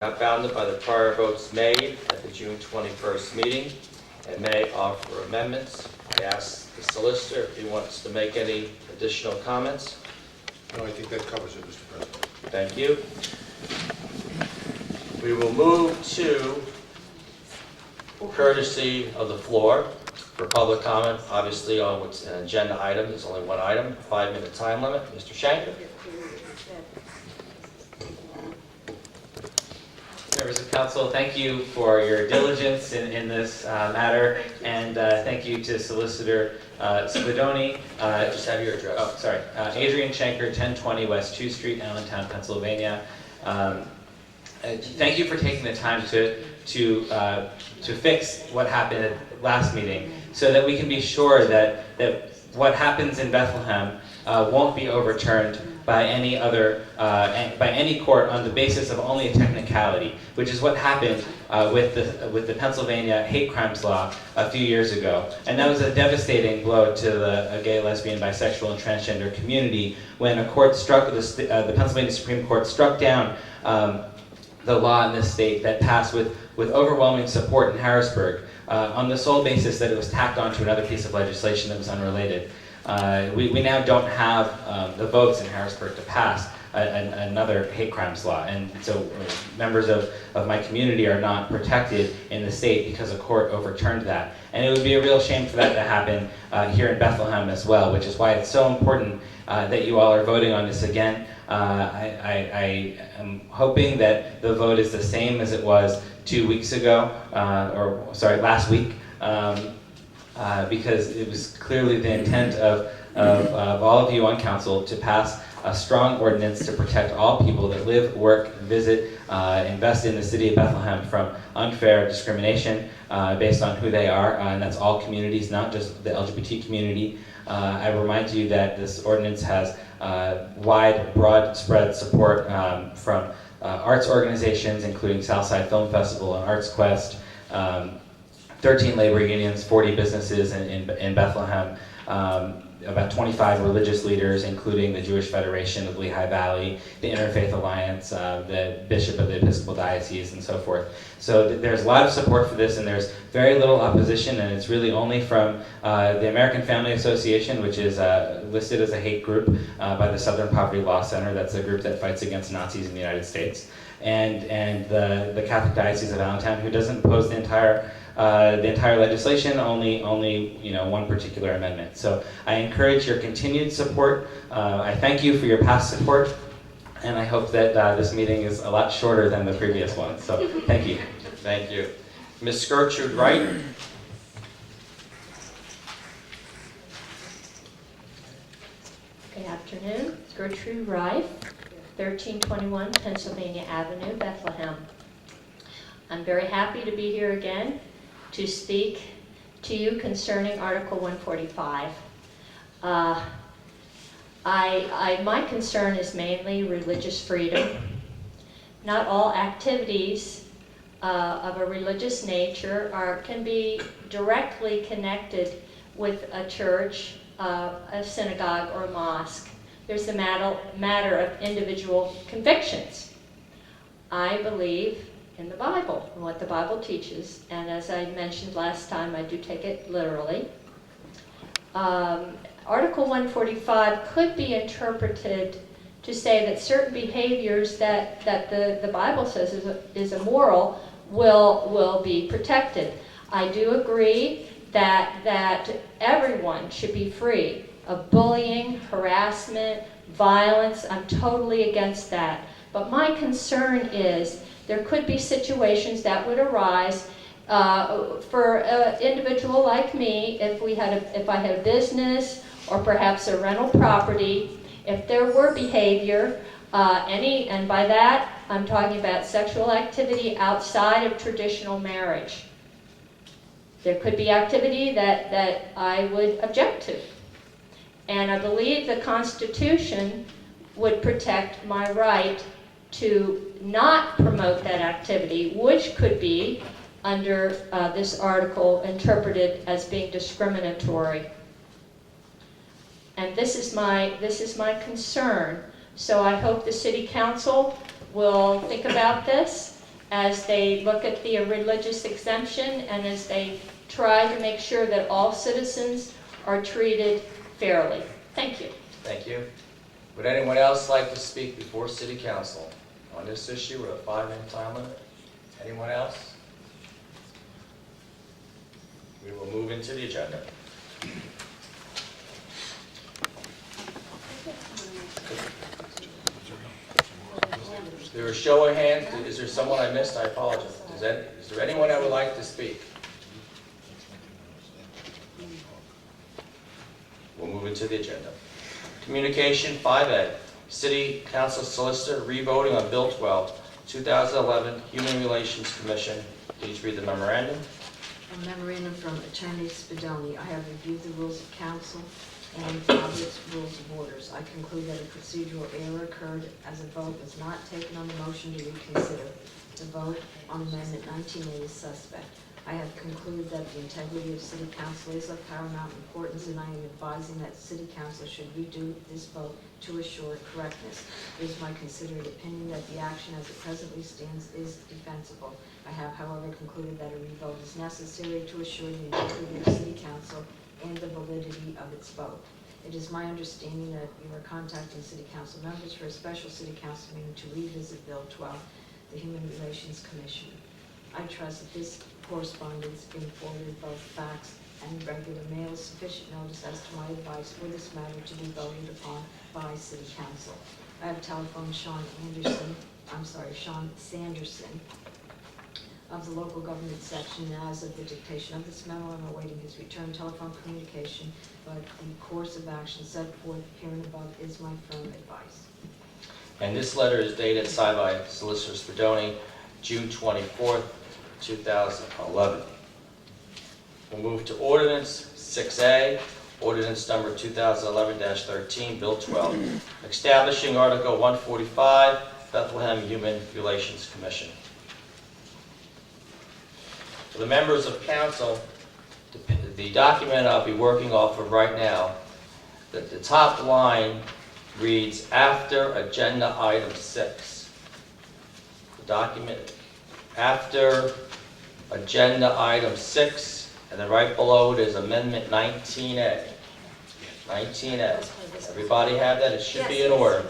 Not bounded by the prior votes made at the June 21st meeting and may offer amendments. I ask the solicitor if he wants to make any additional comments. No, I think that covers it, Mr. President. Thank you. We will move to courtesy of the floor for public comment. Obviously, on what's an agenda item, there's only one item, 5-minute time limit. Mr. Shanker. Members of Council, thank you for your diligence in this matter, and thank you to Solicitor Spadoni. Just have your address. Oh, sorry. Adrian Shanker, 1020 West 2th Street, Allentown, Pennsylvania. Thank you for taking the time to fix what happened at last meeting, so that we can be sure that what happens in Bethlehem won't be overturned by any court on the basis of only a technicality, which is what happened with the Pennsylvania hate crimes law a few years ago. And that was a devastating blow to the gay, lesbian, bisexual, and transgender community when a court the Pennsylvania Supreme Court struck down the law in this state that passed with overwhelming support in Harrisburg on the sole basis that it was tacked onto another piece of legislation that was unrelated. We now don't have the votes in Harrisburg to pass another hate crimes law, and so members of my community are not protected in the state because a court overturned that. And it would be a real shame for that to happen here in Bethlehem as well, which is why it's so important that you all are voting on this again. I am hoping that the vote is the same as it was 2 weeks ago, last week. Because it was clearly the intent of all of you on council to pass a strong ordinance to protect all people that live, work, visit, invest in the city of Bethlehem from unfair discrimination based on who they are, and that's all communities, not just the LGBT community. I remind you that this ordinance has broad spread support from arts organizations, including Southside Film Festival and Arts Quest, 13 labor unions, 40 businesses in Bethlehem, about 25 religious leaders, including the Jewish Federation of Lehigh Valley, the Interfaith Alliance, the Bishop of the Episcopal Diocese, and so forth. So there's a lot of support for this, and there's very little opposition, and it's really only from the American Family Association, which is listed as a hate group by the Southern Poverty Law Center. That's a group that fights against Nazis in the United States. And the Catholic Diocese of Allentown, who doesn't oppose the entire legislation, only one particular amendment. So I encourage your continued support. I thank you for your past support, and I hope that this meeting is a lot shorter than the previous one. So thank you. Thank you. Ms. Gertrude Wright. Good afternoon. Gertrude Wright, 1321 Pennsylvania Avenue, Bethlehem. I'm very happy to be here again to speak to you concerning Article 145. My concern is mainly religious freedom. Not all activities of a religious nature can be directly connected with a church, a synagogue, or a mosque. There's the matter of individual convictions. I believe in the Bible and what the Bible teaches, and as I mentioned last time, I do take it literally. Article 145 could be interpreted to say that certain behaviors that the Bible says is immoral will be protected. I do agree that everyone should be free of bullying, harassment, violence. I'm totally against that. But my concern is there could be situations that would arise for an individual like me, if I had a business or perhaps a rental property, if there were behavior, and by that I'm talking about sexual activity outside of traditional marriage. There could be activity that I would object to. And I believe the Constitution would protect my right to not promote that activity, which could be, under this article, interpreted as being discriminatory. And this is my concern. So I hope the City Council will think about this as they look at the religious exemption and as they try to make sure that all citizens are treated fairly. Thank you. Thank you. Would anyone else like to speak before City Council on this issue with a 5-minute time limit? Anyone else? We will move into the agenda. There a show of hands. Is there someone I missed? I apologize. Is there anyone that would like to speak? We'll move into the agenda. Communication 5A, City Council Solicitor revoting on Bill 12, 2011, Human Relations Commission. Please read the memorandum. A memorandum from Attorney Spadoni. I have reviewed the rules of council and Robert's Rules of Orders. I conclude that a procedural error occurred as a vote was not taken on the motion to reconsider. The vote on Amendment 19A is suspect. I have concluded that the integrity of City Council is of paramount importance, and I am advising that City Council should redo this vote to assure correctness. It is my considered opinion that the action as it presently stands is defensible. I have, however, concluded that a revote is necessary to assure the integrity of City Council and the validity of its vote. It is my understanding that you are contacting City Council members for a special City Council meeting to revisit Bill 12, the Human Relations Commission. I trust that this correspondence being forwarded both fax and regular mail is sufficient notice as to my advice for this matter to be voted upon by City Council. I have telephoned Sean Sanderson of the local government section, and as of the dictation of this memo, I'm awaiting his return telephone communication, but the course of action set forth herein above is my firm advice. And this letter is dated, signed by Solicitor Spadoni, June 24th, 2011. We'll move to Ordinance 6A, Ordinance number 2011-13, Bill 12, establishing Article 145, Bethlehem Human Relations Commission. For the members of council, the document I'll be working off of right now, that the top line reads after agenda item 6. The document after agenda item 6, and then right below it is amendment 19A. 19A. Everybody have that? It should be in order.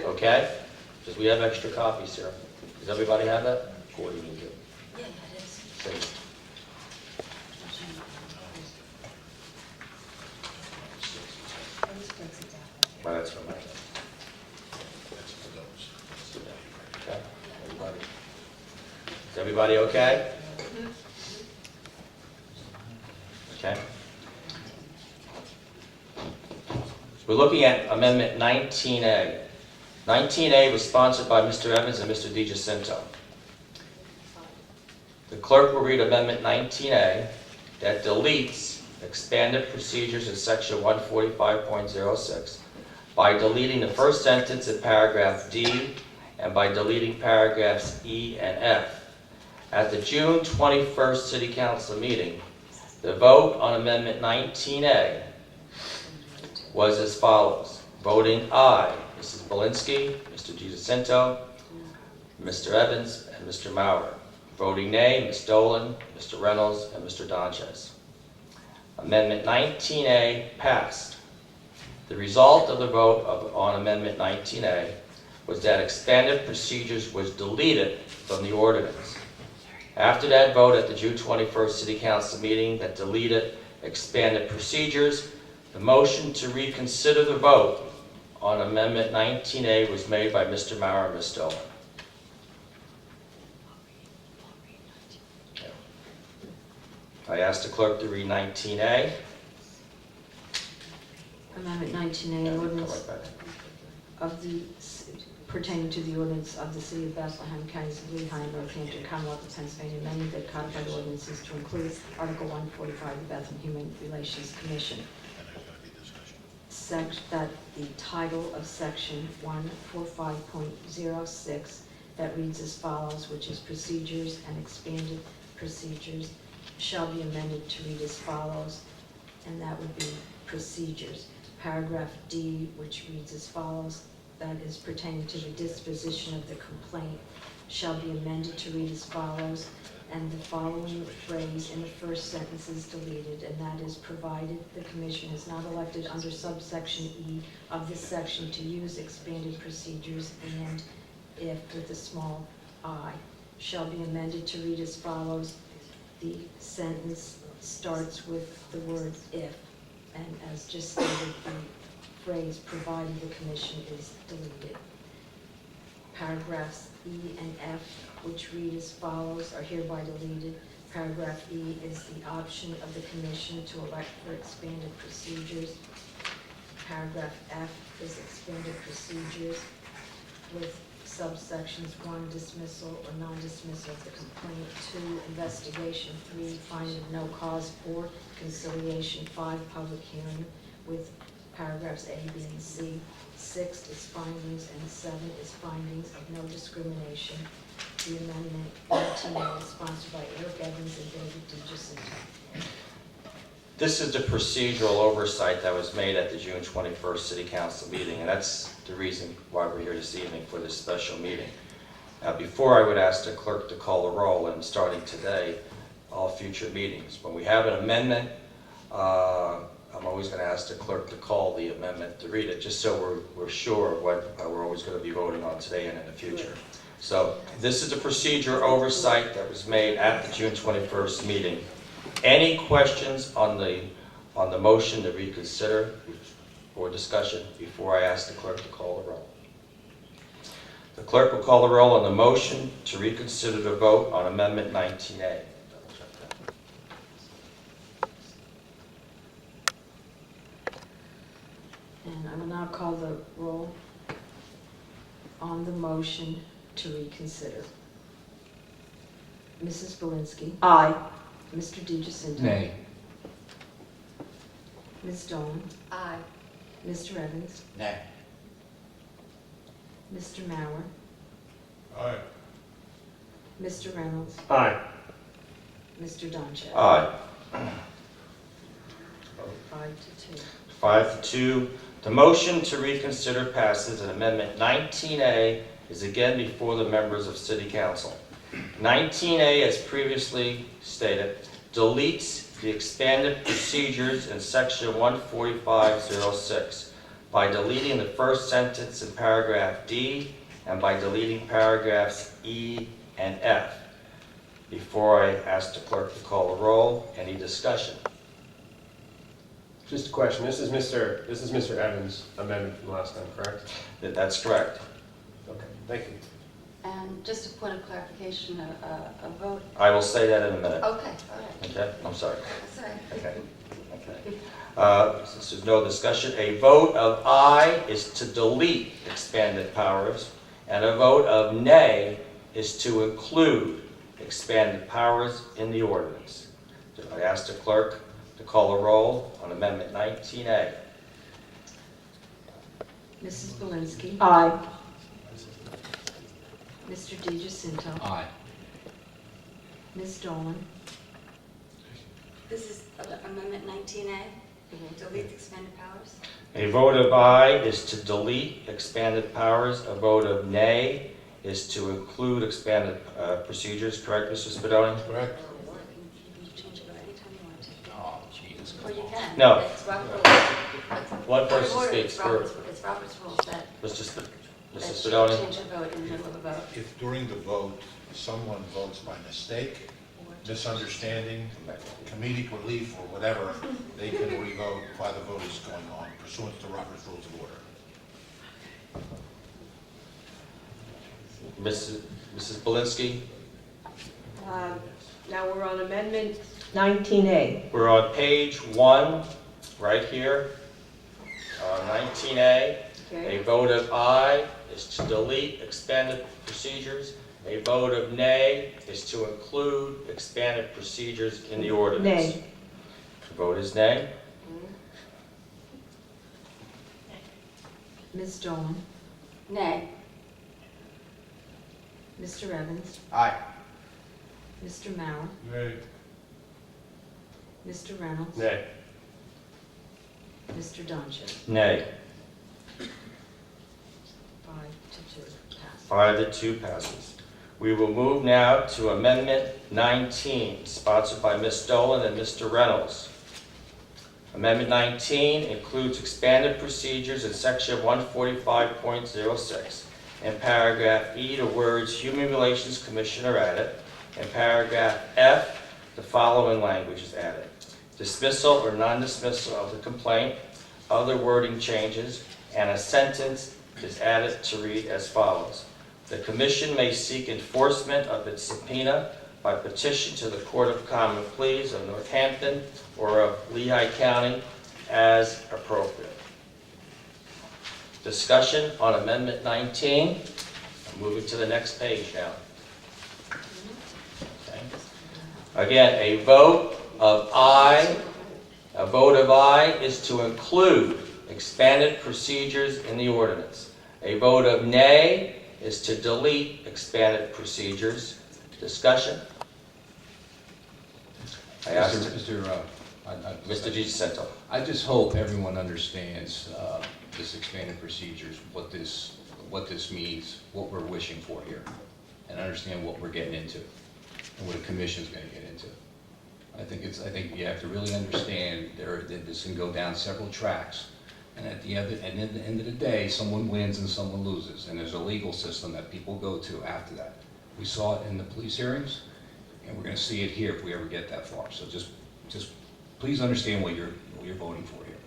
Okay? Because we have extra copies here. Does everybody have that? Corey, you do. Yeah, that is. See. Well, that's from my. Okay. Everybody. Is everybody okay? Okay. We're looking at Amendment 19A. 19A was sponsored by Mr. Evans and Mr. DiGiacinto. The clerk will read Amendment 19A that deletes expanded procedures in Section 145.06 by deleting the first sentence in paragraph D and by deleting paragraphs E and F. At the June 21st City Council meeting, the vote on Amendment 19A was as follows. Voting aye, Mrs. Belinsky, Mr. DiGiacinto, Mr. Evans, and Mr. Maurer. Voting nay, Ms. Dolan, Mr. Reynolds, and Mr. Donchez. Amendment 19A passed. The result of the vote on Amendment 19A was that expanded procedures was deleted from the ordinance. After that vote at the June 21st City Council meeting that deleted expanded procedures, the motion to reconsider the vote on Amendment 19A was made by Mr. Maurer and Ms. Dolan. I asked the clerk to read 19A. Amendment 19A, ordinance of the, pertaining to the ordinance of the City of Bethlehem, Counties of Lehigh and Northampton, Commonwealth of Pennsylvania, amending the codified ordinances to include Article 145 of the Bethlehem Human Relations Commission. That the title of Section 145.06 that reads as follows, which is Procedures and Expanded Procedures, shall be amended to read as follows, and that would be Procedures. Paragraph D, which reads as follows, that is pertaining to the disposition of the complaint shall be amended to read as follows, and the following phrase in the first sentence is deleted, and that is, provided the commission is not elected under subsection E of this section to use expanded procedures, and if, with a small I, shall be amended to read as follows. The sentence starts with the word if, and as just stated, the phrase provided the commission is deleted. Paragraphs E and F, which read as follows, are hereby deleted. Paragraph E is the option of the commission to elect for expanded procedures. Paragraph F is expanded procedures with subsections 1, dismissal or non-dismissal of the complaint, 2, investigation, 3, finding of no cause, 4, conciliation, 5, public hearing, with paragraphs A, B, and C. 6 is findings, and 7 is findings of no discrimination. The amendment 19A is sponsored by Eric Evans and David DiGiacinto. This is the procedural oversight that was made at the June 21st City Council meeting, and that's the reason why we're here this evening for this special meeting. Now, before I would ask the clerk to call the roll, and starting today, all future meetings, when we have an amendment, I'm always going to ask the clerk to call the amendment to read it, just so we're sure what we're always going to be voting on today and in the future. So this is the procedure oversight that was made at the June 21st meeting. Any questions on the motion to reconsider or discussion before I ask the clerk to call the roll? The clerk will call the roll on the motion to reconsider the vote on Amendment 19A. And I will now call the roll on the motion to reconsider. Mrs. Belinsky. Aye. Mr. DiGiacinto. Nay. Ms. Dolan. Aye. Mr. Evans. Nay. Mr. Mauer. Aye. Mr. Reynolds. Aye. Mr. Donchev. Aye. 5-2. 5-2. The motion to reconsider passes, and Amendment 19A is again before the members of City Council. 19A, as previously stated, deletes the expanded procedures in Section 145.06 by deleting the first sentence in paragraph D and by deleting paragraphs E and F. Before I ask the clerk to call the roll, any discussion? Just a question. This is Mr. Evans' amendment from last time, correct? That's correct. Okay, thank you. And just a point of clarification, a vote. I will say that in a minute. Okay, all right. Okay, I'm sorry. That's all right. Okay. Since there's no discussion, a vote of aye is to delete expanded powers, and a vote of nay is to include expanded powers in the ordinance. I ask the clerk to call a roll on Amendment 19A. Mrs. Belinsky. Aye. Mr. DiGiacinto. Aye. Ms. Dolan. This is Amendment 19A, delete the expanded powers. A vote of aye is to delete expanded powers. A vote of nay is to include expanded procedures. Correct, Mr. Spadoni? Correct. You can change it anytime you want to. Oh, Jesus. Or you can. No. It's Robert's rules. One person Order, speaks. It's Robert's rules that Mr. that Spadoni? change a vote in the middle of a vote. If during the vote, someone votes by mistake, misunderstanding, comedic relief, or whatever, they can revote while the vote is going on pursuant to Robert's Rules of Order. Mrs. Belinsky? Now we're on Amendment 19A. We're on page 1, right here, 19A. A vote of aye is to delete expanded procedures. A vote of nay is to include expanded procedures in the ordinance. Nay. The vote is nay. Ms. Dolan. Nay. Mr. Evans. Aye. Mr. Mauer. Nay. Mr. Reynolds. Nay. Mr. Donchev. Nay. to 2 pass. 5-2 passes. We will move now to Amendment 19, sponsored by Ms. Dolan and Mr. Reynolds. Amendment 19 includes expanded procedures in Section 145.06. In paragraph E, the words Human Relations Commission are added. In paragraph F, the following language is added. Dismissal or non-dismissal of the complaint, other wording changes, and a sentence is added to read as follows. The Commission may seek enforcement of its subpoena by petition to the Court of Common Pleas of Northampton or of Lehigh County as appropriate. Discussion on Amendment 19. I'm moving to the next page now. Okay. Again, a vote of aye is to include expanded procedures in the ordinance. A vote of nay is to delete expanded procedures. Discussion? I asked Mr. DiCicento. I just hope everyone understands this expanded procedures, what this means, what we're wishing for here, and understand what we're getting into, and what the commission's going to get into. I think you have to really understand that this can go down several tracks, and at the end of the day, someone wins and someone loses, and there's a legal system that people go to after that. We saw it in the police hearings, and we're going to see it here if we ever get that far. So just please understand what you're voting for here,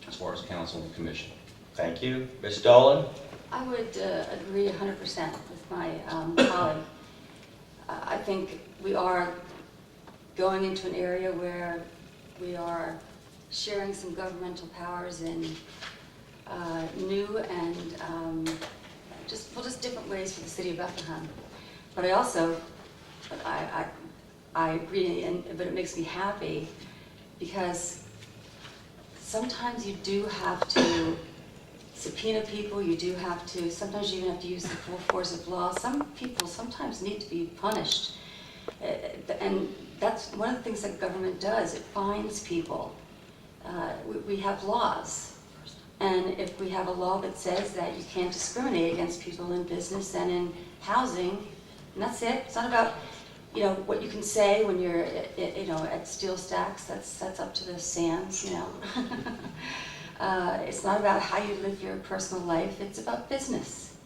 as far as council and commission. Thank you. Ms. Dolan? I would agree 100% with my colleague. I think we are going into an area where we are sharing some governmental powers in new and just different ways for the city of Bethlehem. But I also, I agree, but it makes me happy because sometimes you do have to subpoena people, sometimes you even have to use the full force of law. Some people sometimes need to be punished. And that's one of the things that government does, it fines people. We have laws. And if we have a law that says that you can't discriminate against people in business and in housing, and that's it. It's not about, what you can say when you're, at steel stacks. That's up to the sands, It's not about how you live your personal life. It's about business.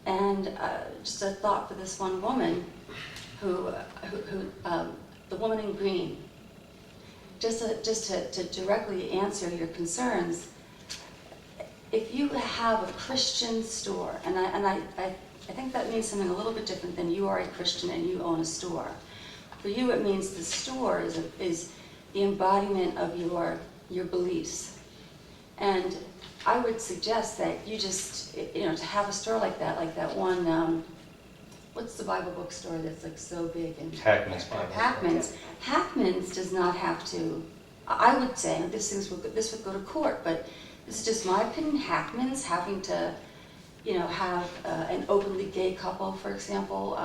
And just a thought for this one woman, the woman in green. Just to directly answer your concerns, if you have a Christian store, and I think that means something a little bit different than you are a Christian and you own a store. For you, it means the store is the embodiment of your beliefs. And I would suggest that you just, to have a store like that one, what's the Bible bookstore that's like so big? And Hackman's Bible. Hackman's does not have to, I would say, this would go to court, but this is just my opinion, Hackman's having to, have an openly gay couple, for example,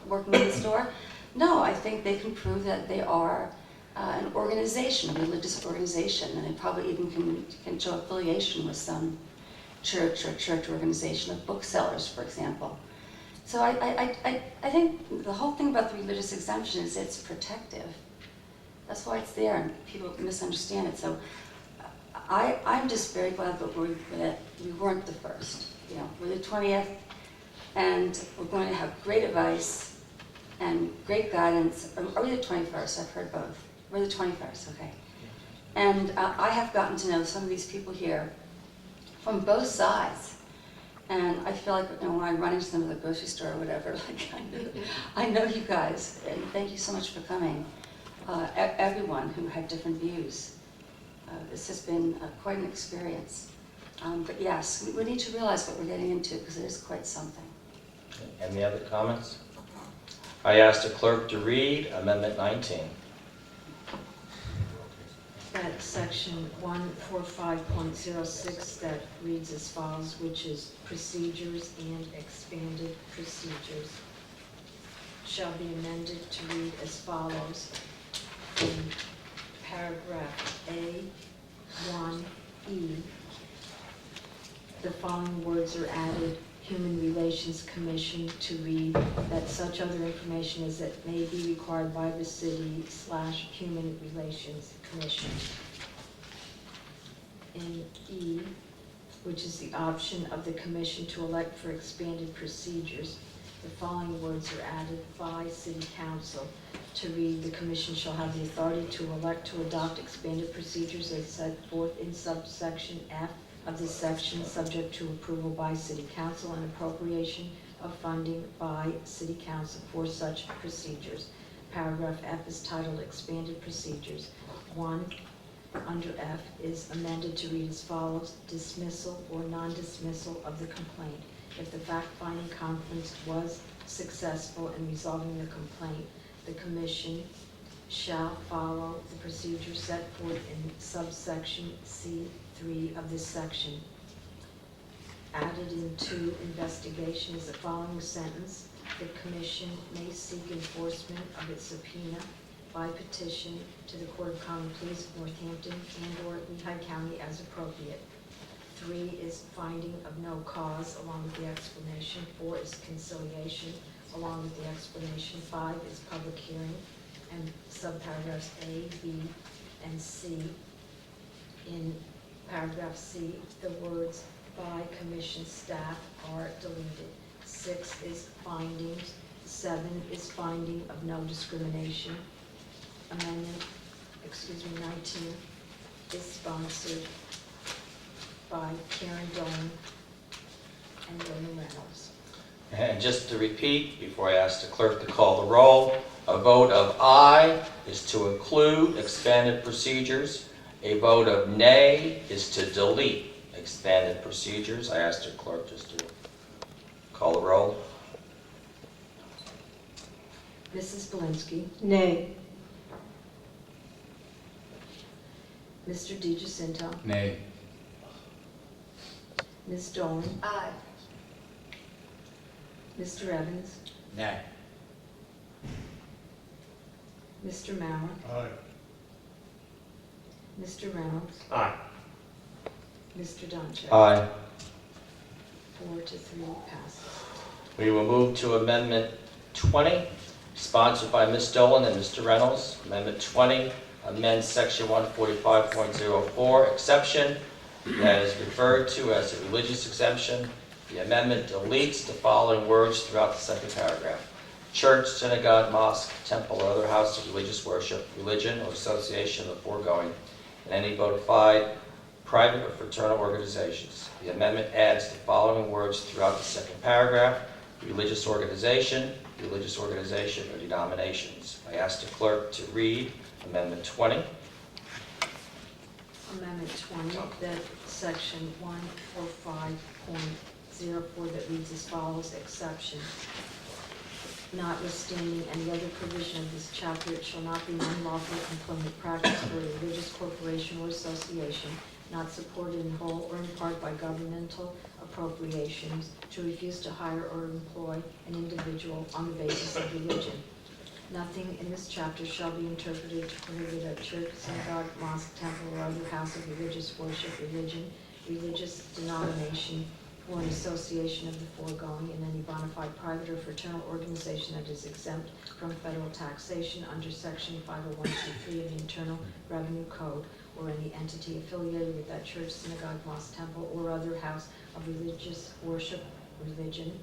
working in the store. No, I think they can prove that they are an organization, a religious organization, and they probably even can show affiliation with some church or church organization of booksellers, for example. So I think the whole thing about the religious exemption is it's protective. That's why it's there, and people misunderstand it. So I'm just very glad that we weren't the first. We're the 20th, and we're going to have great advice and great guidance. Are we the 21st? I've heard both. We're the 21st, okay. And I have gotten to know some of these people here from both sides. And I feel like when I run into them at the grocery store or whatever, I know you guys, and thank you so much for coming. Everyone who had different views. This has been quite an experience. But yes, we need to realize what we're getting into because it is quite something. Any other comments? I ask the clerk to read Amendment 19. That's section 145.06 that reads as follows, which is procedures and expanded procedures shall be amended to read as follows. In paragraph A1E, the following words are added: Human Relations Commission to read that such other information as that may be required by the city/Human Relations Commission. In E, which is the option of the commission to elect for expanded procedures, the following words are added: by City Council, to read, the commission shall have the authority to elect to adopt expanded procedures as set forth in subsection F of this section, subject to approval by City Council and appropriation of funding by City Council for such procedures. Paragraph F is titled Expanded Procedures. 1. Under F is amended to read as follows: dismissal or non-dismissal of the complaint. If the fact-finding conference was successful in resolving the complaint, the commission shall follow the procedure set forth in subsection C3 of this section. Added into investigation is the following sentence: the commission may seek enforcement of its subpoena by petition to the Court of Common Pleas of Northampton and/or Lehigh County as appropriate. 3 is finding of no cause along with the explanation. 4 is conciliation along with the explanation. 5 is public hearing, and subparagraphs A, B, and C. In paragraph C, the words by commission staff are deleted. 6 is findings. 7 is finding of no discrimination. Amendment, 19 is sponsored by Karen Dolan and Donna Reynolds. And just to repeat, before I ask the clerk to call the roll, a vote of aye is to include expanded procedures. A vote of nay is to delete expanded procedures. I ask the clerk just to call the roll. Mrs. Belinsky, Nay. Mr. DiGiacinto, Nay. Ms. Dolan, Aye. Mr. Evans, Nay. Mr. Mauer, Aye. Mr. Reynolds, Aye. Mr. Doncheck. Aye. 4 to 3 passes. We will move to Amendment 20, sponsored by Ms. Dolan and Mr. Reynolds. Amendment 20 amends Section 145.04, exception that is referred to as a religious exemption. The amendment deletes the following words throughout the second paragraph: church, synagogue, mosque, temple, or other house of religious worship, religion, or association of the foregoing, and any bona fide private or fraternal organizations. The amendment adds the following words throughout the second paragraph: religious organization, or denominations. I ask the clerk to read Amendment 20. Amendment 20, that section 145.04 that reads as follows: exception. Notwithstanding any other provision of this chapter, it shall not be an unlawful employment practice for a religious corporation or association not supported in whole or in part by governmental appropriations to refuse to hire or employ an individual on the basis of religion. Nothing in this chapter shall be interpreted to prohibit a church, synagogue, mosque, temple, or other house of religious worship, religion, religious denomination, or an association of the foregoing in any bona fide private or fraternal organization that is exempt from federal taxation under Section 501c3 of the Internal Revenue Code, or any entity affiliated with that church, synagogue, mosque, temple, or other house of religious worship, religion,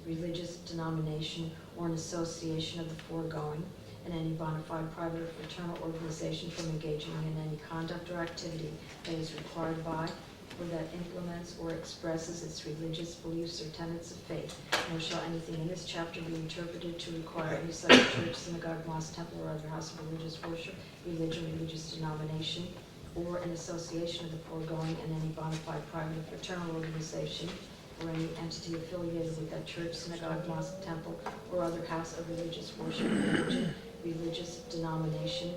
religious denomination, or an association of the foregoing, and any bona fide private or fraternal organization from engaging in any conduct or activity that is required by or that implements or expresses its religious beliefs or tenets of faith, nor shall anything in this chapter be interpreted to require any such church, synagogue, mosque, temple, or other house of religious worship, religion, religious denomination, or an association of the foregoing, and any bona fide private or fraternal organization or any entity affiliated with that church, synagogue, mosque, temple, or other house of religious worship, religion, religious denomination,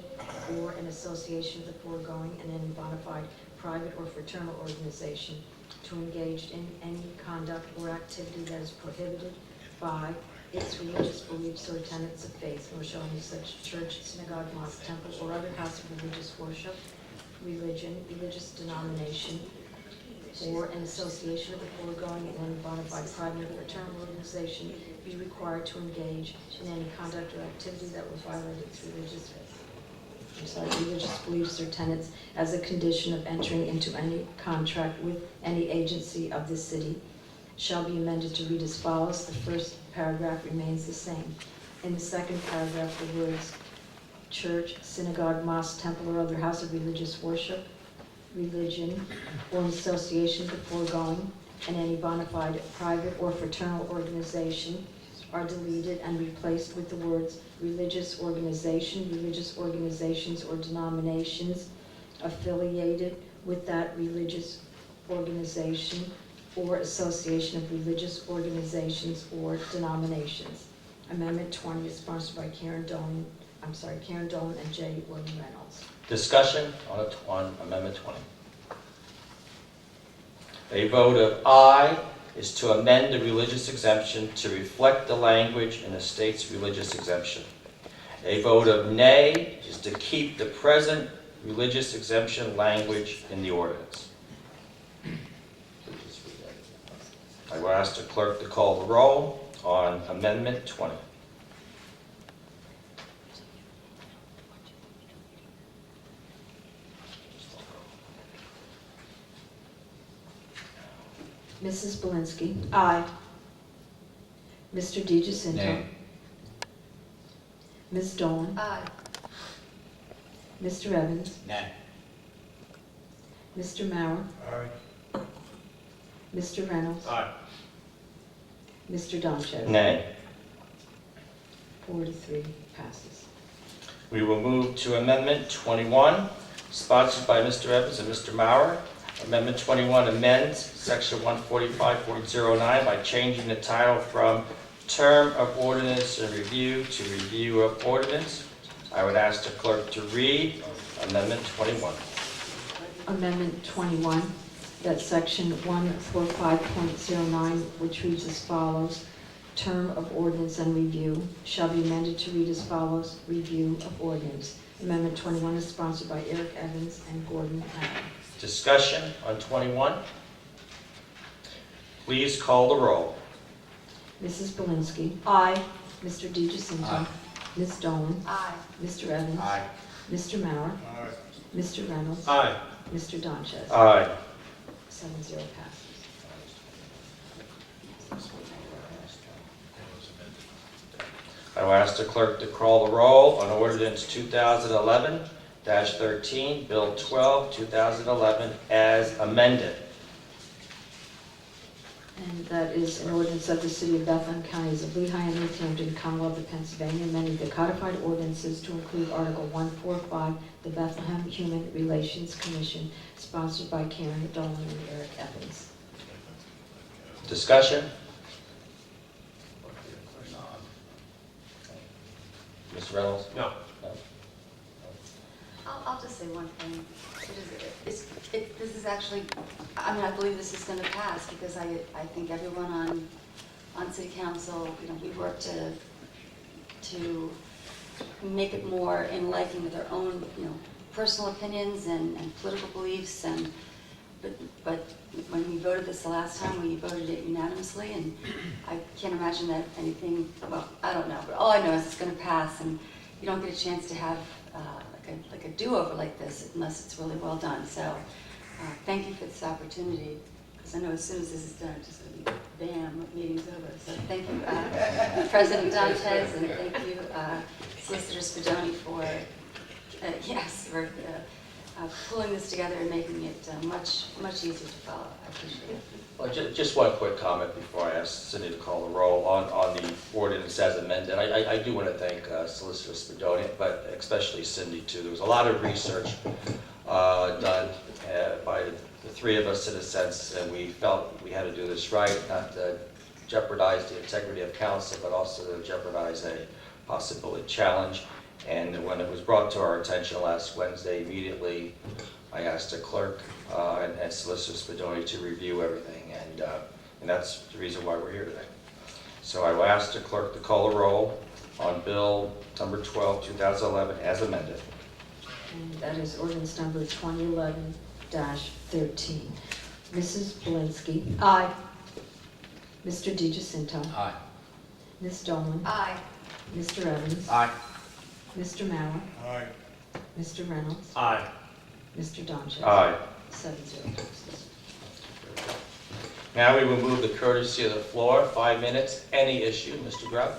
or an association of the foregoing, and any bona fide private or fraternal organization to engage in any conduct or activity that is prohibited by its religious beliefs or tenets of faith, nor shall any such church, synagogue, mosque, temple, or other house of religious worship, religion, religious denomination, or an association of the foregoing and any bona fide private or fraternal organization be required to engage in any conduct or activity that would violate its religious beliefs or tenets as a condition of entering into any contract with any agency of this city, shall be amended to read as follows. The first paragraph remains the same. In the second paragraph, the words church, synagogue, mosque, temple, or other house of religious worship, religion, or an association of the foregoing, and any bona fide private or fraternal organization are deleted and replaced with the words religious organization, religious organizations or denominations affiliated with that religious organization or association of religious organizations or denominations. Amendment 20 is sponsored by Karen Dolan and J. William Reynolds. Discussion on Amendment 20. A vote of aye is to amend the religious exemption to reflect the language in the state's religious exemption. A vote of nay is to keep the present religious exemption language in the ordinance. I will ask the clerk to call the roll on Amendment 20. Mrs. Belinsky. Aye. Mr. DiGiacinto. Nay. Ms. Dolan. Aye. Mr. Evans. Nay. Mr. Mauer. Aye. Mr. Reynolds. Aye. Mr. Donchez. Nay. 4 to 3 passes. We will move to Amendment 21, sponsored by Mr. Evans and Mr. Maurer. Amendment 21 amends Section 145.09 by changing the title from Term of Ordinance and Review to Review of Ordinance. I would ask the clerk to read Amendment 21. Amendment 21, that's Section 145.09, which reads as follows. Term of Ordinance and Review shall be amended to read as follows. Review of Ordinance. Amendment 21 is sponsored by Eric Evans and Gordon Allen. Discussion on 21. Please call the roll. Mrs. Belinsky. Aye. Mr. DiGiacinto. Aye. Ms. Dolan. Aye. Mr. Evans. Aye. Mr. Mauer. Aye. Mr. Reynolds. Aye. Mr. Donchez. Aye. 7-0 passes. I will ask the clerk to call the roll on Ordinance 2011-13, Bill 12, 2011, as amended. And that is an ordinance of the City of Bethlehem, Counties of Lehigh and Northampton, Commonwealth of Pennsylvania, amending the codified ordinances to include Article 145, the Bethlehem Human Relations Commission, sponsored by Karen Dolan and Eric Evans. Discussion? Mr. Reynolds? No. I'll just say one thing. This is actually, I mean, I believe this is going to pass because I think everyone on City Council, we work to make it more in liking with their own, personal opinions and political beliefs. But when we voted this the last time, we voted it unanimously, and I can't imagine that anything, well, I don't know, but all I know is it's going to pass, and you don't get a chance to have like a do-over like this unless it's really well done. So thank you for this opportunity, because I know as soon as this is done, it's just going to be bam, meeting's over. So thank you, President Dantes, and thank you, Solicitor Spadoni, for pulling this together and making it much easier to follow. I appreciate it. Well, just one quick comment before I ask Cindy to call the roll on the ordinance as amended. I do want to thank Solicitor Spadoni, but especially Cindy too. There was a lot of research done by the three of us in a sense, and we felt we had to do this right, not to jeopardize the integrity of council, but also to jeopardize a possibility challenge. And when it was brought to our attention last Wednesday, immediately I asked the clerk and Solicitor Spadoni to review everything, and that's the reason why we're here today. So I will ask the clerk to call a roll on Bill number 12, 2011, as amended. And that is ordinance number 2011-13. Mrs. Polinsky, Aye. Mr. DeGiacinto, Aye. Ms. Dolan, Aye. Mr. Evans, Aye. Mr. Mauer, Aye. Mr. Reynolds, Aye. Mr. Donches. Aye. 7-0 passes. Now we will move the courtesy of the floor, 5 minutes, any issue. Mr. Grubb?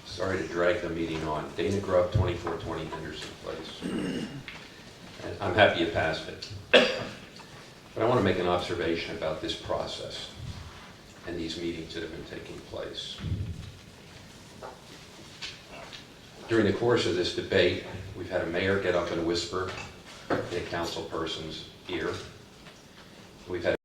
Sorry to drag the meeting on. Dana Grubb, 2420 Henderson Place. And I'm happy you passed it. But I want to make an observation about this process and these meetings that have been taking place. During the course of this debate, we've had a mayor get up and whisper in a council person's ear. We've had